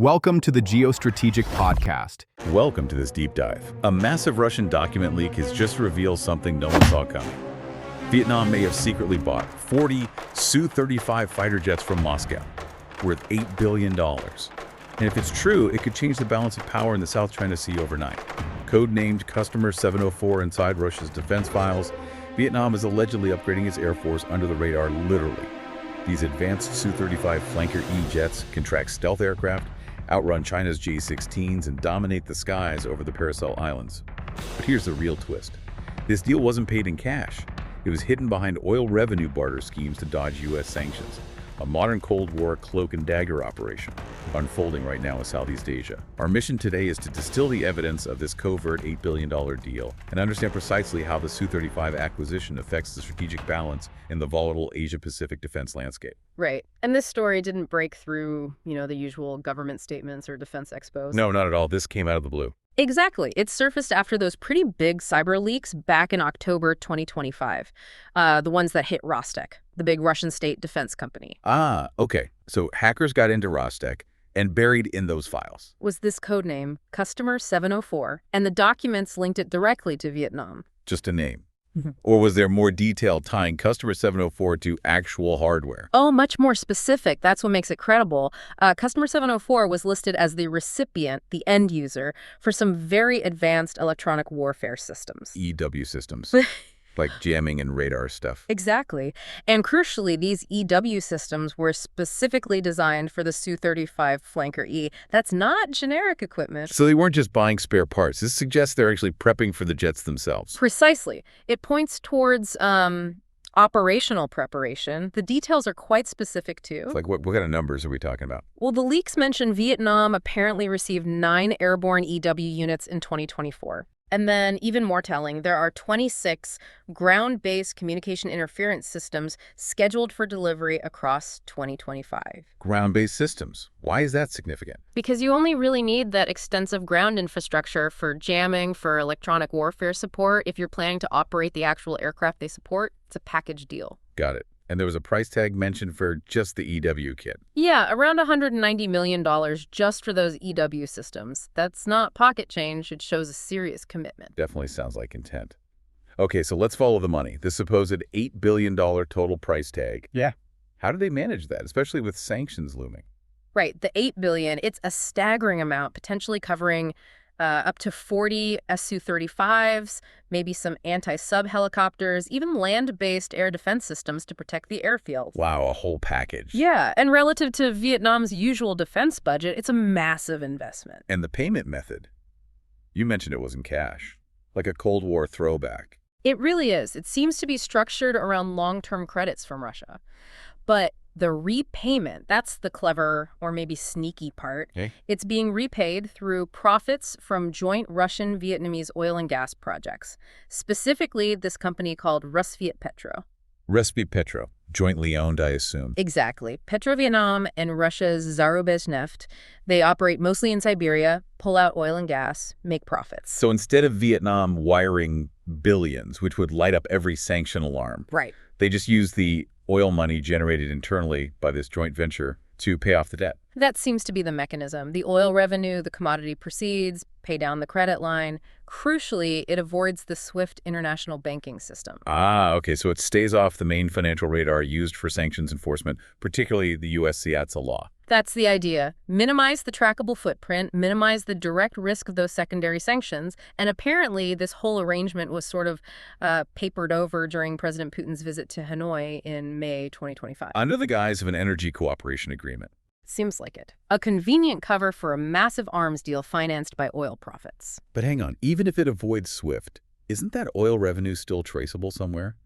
Welcome to the Geostrategic Podcast. Welcome to this deep dive. A massive Russian document leak has just revealed something no one saw coming. Vietnam may have secretly bought 40 Su-35 fighter jets from Moscow, worth $8 billion. And if it's true, it could change the balance of power in the South China Sea overnight. Codenamed Customer 704 inside Russia's defense files, Vietnam is allegedly upgrading its air force under the radar literally. These advanced Su-35 Flanker E jets can track stealth aircraft, outrun China's J-16s, and dominate the skies over the Paracel Islands. But here's the real twist. This deal wasn't paid in cash. It was hidden behind oil revenue barter schemes to dodge U.S. sanctions. A modern Cold War cloak and dagger operation unfolding right now in Southeast Asia. Our mission today is to distill the evidence of this covert $8 billion deal and understand precisely how the Su-35 acquisition affects the strategic balance in the volatile Asia-Pacific defense landscape. Right. And this story didn't break through, the usual government statements or defense expos. No, not at all. This came out of the blue. Exactly. It surfaced after those pretty big cyber leaks back in October 2025. The ones that hit Rostec, the big Russian state defense company. Ah, okay. So hackers got into Rostec and buried in those files Was this codename Customer 704, and the documents linked it directly to Vietnam. just a name. Or was there more detail tying Customer 704 to actual hardware? Oh, much more specific. That's what makes it credible. Customer 704 was listed as the recipient, the end user, for some very advanced electronic warfare systems. EW systems, like jamming and radar stuff. Exactly. And crucially, these EW systems were specifically designed for the Su-35 Flanker E. That's not generic equipment. So they weren't just buying spare parts. This suggests they're actually prepping for the jets themselves. Precisely. It points towards operational preparation. The details are quite specific, too. It's like, what kind of numbers are we talking about? Well, the leaks mention Vietnam apparently received 9 airborne EW units in 2024. And then, even more telling, there are 26 ground-based communication interference systems scheduled for delivery across 2025. Ground-based systems. Why is that significant? Because you only really need that extensive ground infrastructure for jamming, for electronic warfare support. If you're planning to operate the actual aircraft they support, it's a package deal. Got it. And there was a price tag mentioned for just the EW kit. Yeah, around $190 million just for those EW systems. That's not pocket change. It shows a serious commitment. Definitely sounds like intent. Okay, so let's follow the money. This supposed $8 billion total price tag. Yeah. How do they manage that, especially with sanctions looming? Right, the $8 billion, it's a staggering amount, potentially covering up to 40 Su-35s, maybe some anti-sub helicopters, even land-based air defense systems to protect the airfield. Wow, a whole package. Yeah, and relative to Vietnam's usual defense budget, it's a massive investment. And the payment method? You mentioned it wasn't cash, like a Cold War throwback. It really is. It seems to be structured around long-term credits from Russia. But the repayment, that's the clever or maybe sneaky part. Okay. It's being repaid through profits from joint Russian-Vietnamese oil and gas projects, specifically this company called Rostec Petro. Recipe Petro, jointly owned, I assume. Exactly. Petro-Vietnam and Russia's Zarubezhneft, they operate mostly in Siberia, pull out oil and gas, make profits. So instead of Vietnam wiring billions, which would light up every sanction alarm, Right. they just use the oil money generated internally by this joint venture to pay off the debt. That seems to be the mechanism. The oil revenue, the commodity proceeds, pay down the credit line. Crucially, it avoids the SWIFT international banking system. Ah, okay, so it stays off the main financial radar used for sanctions enforcement, particularly the U.S. CIATSA law. That's the idea. Minimize the trackable footprint, minimize the direct risk of those secondary sanctions, and apparently this whole arrangement was sort of papered over during President Putin's visit to Hanoi in May 2025. Under the guise of an energy cooperation agreement. Seems like it. A convenient cover for a massive arms deal financed by oil profits. But hang on, even if it avoids SWIFT, isn't that oil revenue still traceable somewhere?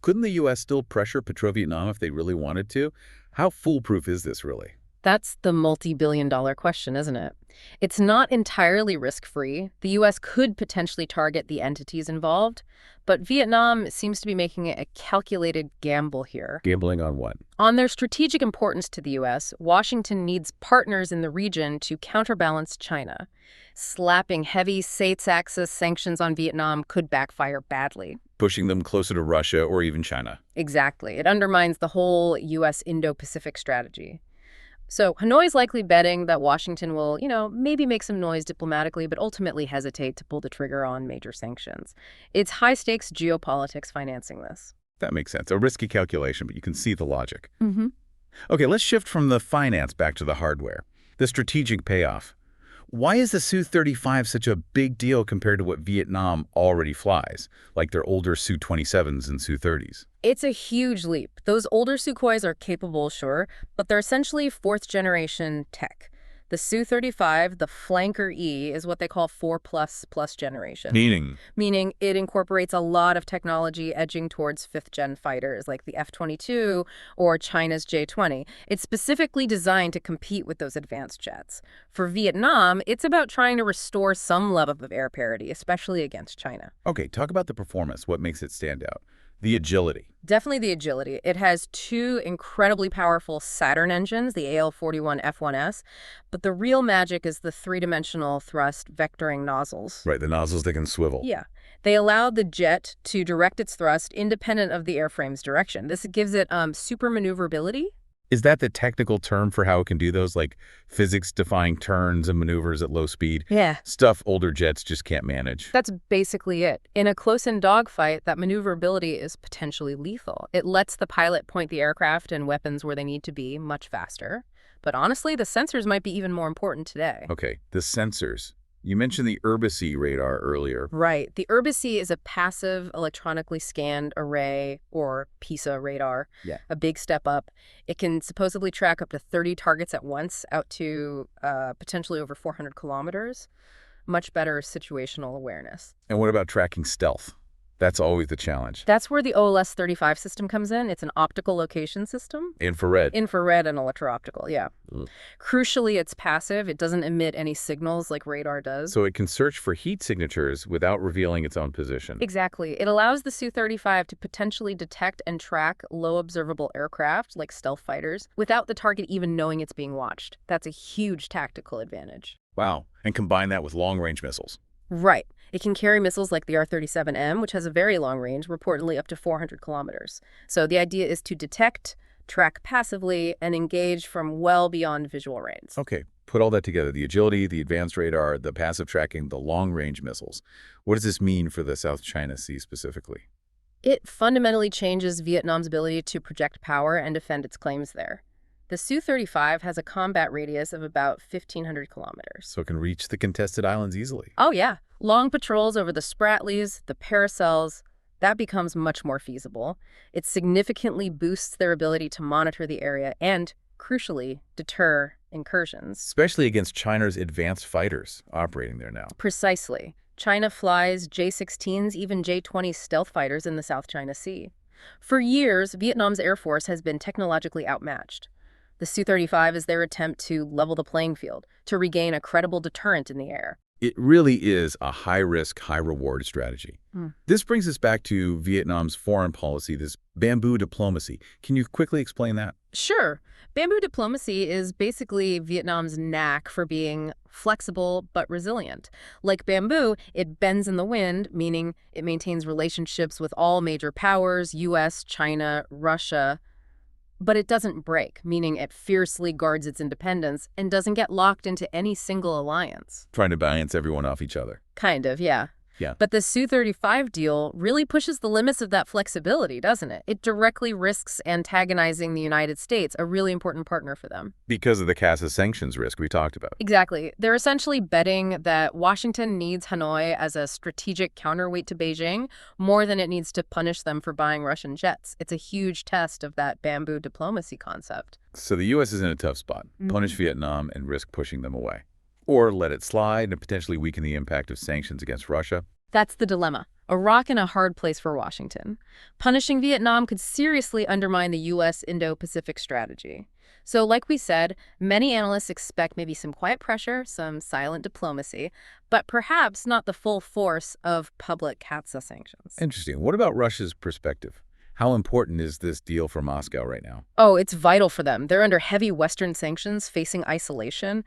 Couldn't the U.S. still pressure Petro-Vietnam if they really wanted to? How foolproof is this, really? That's the multi-billion-dollar question, isn't it? It's not entirely risk-free. The U.S. could potentially target the entities involved, but Vietnam seems to be making a calculated gamble here. Gambling on what? On their strategic importance to the U.S., Washington needs partners in the region to counterbalance China. Slapping heavy States-axis sanctions on Vietnam could backfire badly. Pushing them closer to Russia or even China. Exactly. It undermines the whole U.S. Indo-Pacific strategy. So Hanoi's likely betting that Washington will, maybe make some noise diplomatically, but ultimately hesitate to pull the trigger on major sanctions. It's high-stakes geopolitics financing this. That makes sense. A risky calculation, but you can see the logic. Mm-hmm. Okay, let's shift from the finance back to the hardware, the strategic payoff. Why is the Su-35 such a big deal compared to what Vietnam already flies, like their older Su-27s and Su-30s? It's a huge leap. Those older Sukhois are capable, sure, but they're essentially fourth-generation tech. The Su-35, the Flanker E, is what they call 4++ generation. Meaning it incorporates a lot of technology edging towards fifth-gen fighters like the F-22 or China's J-20. It's specifically designed to compete with those advanced jets. For Vietnam, it's about trying to restore some level of air parity, especially against China. Okay, talk about the performance. What makes it stand out? The agility. Definitely the agility. It has two incredibly powerful Saturn engines, the AL-41 F1S, but the real magic is the three-dimensional thrust vectoring nozzles. Right, the nozzles that can swivel. Yeah. They allow the jet to direct its thrust independent of the airframe's direction. This gives it super maneuverability. Is that the technical term for how it can do those, like physics-defying turns and maneuvers at low speed? Yeah. Stuff older jets just can't manage. That's basically it. In a close-in dogfight, that maneuverability is potentially lethal. It lets the pilot point the aircraft and weapons where they need to be much faster. But honestly, the sensors might be even more important today. Okay, the sensors. You mentioned the Indo-Pacific radar earlier. Right. The Indo-Pacific is a passive electronically scanned array, or PISA radar. Yeah. A big step up. It can supposedly track up to 30 targets at once, out to potentially over 400 kilometers. Much better situational awareness. And what about tracking stealth? That's always the challenge. That's where the OLS-35 system comes in. It's an optical location system. Infrared. Infrared and electro-optical, yeah. Ugh. Crucially, it's passive. It doesn't emit any signals like radar does. So it can search for heat signatures without revealing its own position. Exactly. It allows the Su-35 to potentially detect and track low observable aircraft, like stealth fighters, without the target even knowing it's being watched. That's a huge tactical advantage. Wow. And combine that with long-range missiles. Right. It can carry missiles like the R-37M, which has a very long range, reportedly up to 400 kilometers. So the idea is to detect, track passively, and engage from well beyond visual range. Okay, put all that together. The agility, the advanced radar, the passive tracking, the long-range missiles. What does this mean for the South China Sea specifically? It fundamentally changes Vietnam's ability to project power and defend its claims there. The Su-35 has a combat radius of about 1,500 kilometers. So it can reach the contested islands easily. Oh, yeah. Long patrols over the Spratlys, the Paracels, that becomes much more feasible. It significantly boosts their ability to monitor the area and, crucially, deter incursions. Especially against China's advanced fighters operating there now. Precisely. China flies J-16s, even J-20 stealth fighters in the South China Sea. For years, Vietnam's Air Force has been technologically outmatched. The Su-35 is their attempt to level the playing field, to regain a credible deterrent in the air. It really is a high-risk, high-reward strategy. This brings us back to Vietnam's foreign policy, this bamboo diplomacy. Can you quickly explain that? Sure. Bamboo diplomacy is basically Vietnam's knack for being flexible but resilient. Like bamboo, it bends in the wind, meaning it maintains relationships with all major powers, US, China, Russia. But it doesn't break, meaning it fiercely guards its independence and doesn't get locked into any single alliance. Trying to balance everyone off each other. Kind of, yeah. Yeah. But the Su-35 deal really pushes the limits of that flexibility, doesn't it? It directly risks antagonizing the United States, a really important partner for them. Because of the CASA sanctions risk we talked about. Exactly. They're essentially betting that Washington needs Hanoi as a strategic counterweight to Beijing more than it needs to punish them for buying Russian jets. It's a huge test of that bamboo diplomacy concept. So the U.S. is in a tough spot. Punish Vietnam and risk pushing them away. Or let it slide and potentially weaken the impact of sanctions against Russia. That's the dilemma. A rock and a hard place for Washington. Punishing Vietnam could seriously undermine the U.S. Indo-Pacific strategy. So like we said, many analysts expect maybe some quiet pressure, some silent diplomacy, but perhaps not the full force of public CAATSA sanctions. Interesting. What about Russia's perspective? How important is this deal for Moscow right now? Oh, it's vital for them. They're under heavy Western sanctions, facing isolation.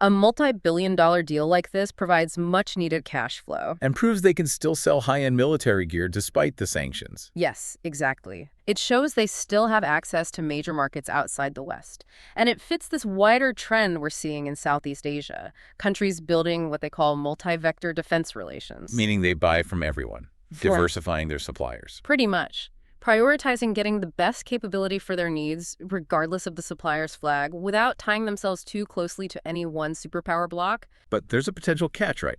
A multi-billion-dollar deal like this provides much-needed cash flow. And proves they can still sell high-end military gear despite the sanctions. Yes, exactly. It shows they still have access to major markets outside the West. And it fits this wider trend we're seeing in Southeast Asia, countries building what they call multi-vector defense relations. Meaning they buy from everyone, diversifying their suppliers. Pretty much. Prioritizing getting the best capability for their needs, regardless of the supplier's flag, without tying themselves too closely to any one superpower bloc. But there's a potential catch, right?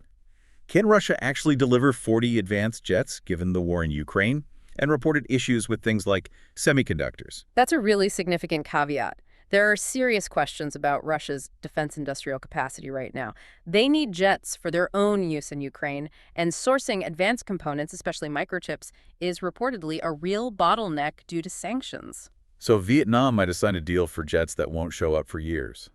Can Russia actually deliver 40 advanced jets given the war in Ukraine and reported issues with things like semiconductors? That's a really significant caveat. There are serious questions about Russia's defense industrial capacity right now. They need jets for their own use in Ukraine, and sourcing advanced components, especially microchips, is reportedly a real bottleneck due to sanctions. So Vietnam might have signed a deal for jets that won't show up for years.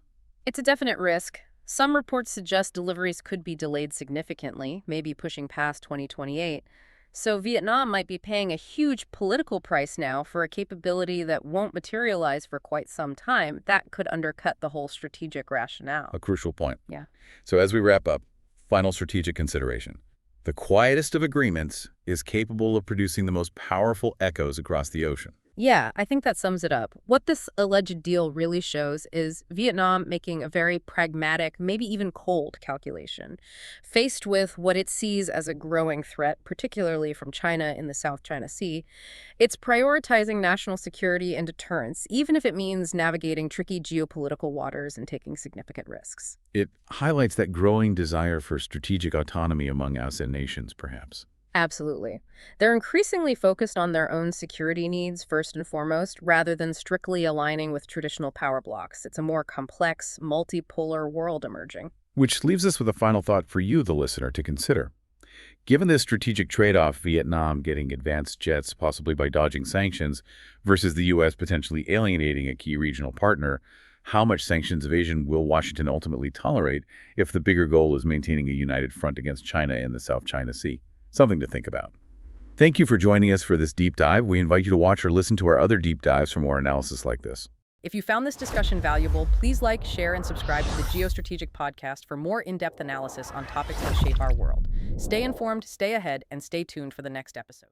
It's a definite risk. Some reports suggest deliveries could be delayed significantly, maybe pushing past 2028. So Vietnam might be paying a huge political price now for a capability that won't materialize for quite some time. That could undercut the whole strategic rationale. A crucial point. Yeah. So as we wrap up, final strategic consideration. The quietest of agreements is capable of producing the most powerful echoes across the ocean. Yeah, I think that sums it up. What this alleged deal really shows is Vietnam making a very pragmatic, maybe even cold calculation. Faced with what it sees as a growing threat, particularly from China in the South China Sea, it's prioritizing national security and deterrence, even if it means navigating tricky geopolitical waters and taking significant risks. It highlights that growing desire for strategic autonomy among ASEAN nations, perhaps. Absolutely. They're increasingly focused on their own security needs first and foremost, rather than strictly aligning with traditional power blocs. It's a more complex, multipolar world emerging. Which leaves us with a final thought for you, the listener, to consider. Given this strategic trade-off, Vietnam getting advanced jets, possibly by dodging sanctions, versus the U.S. potentially alienating a key regional partner, how much sanctions evasion will Washington ultimately tolerate if the bigger goal is maintaining a united front against China in the South China Sea? Something to think about. Thank you for joining us for this deep dive. We invite you to watch or listen to our other deep dives for more analysis like this. If you found this discussion valuable, please like, share, and subscribe to the Geostrategic Podcast for more in-depth analysis on topics that shape our world. Stay informed, stay ahead, and stay tuned for the next episode.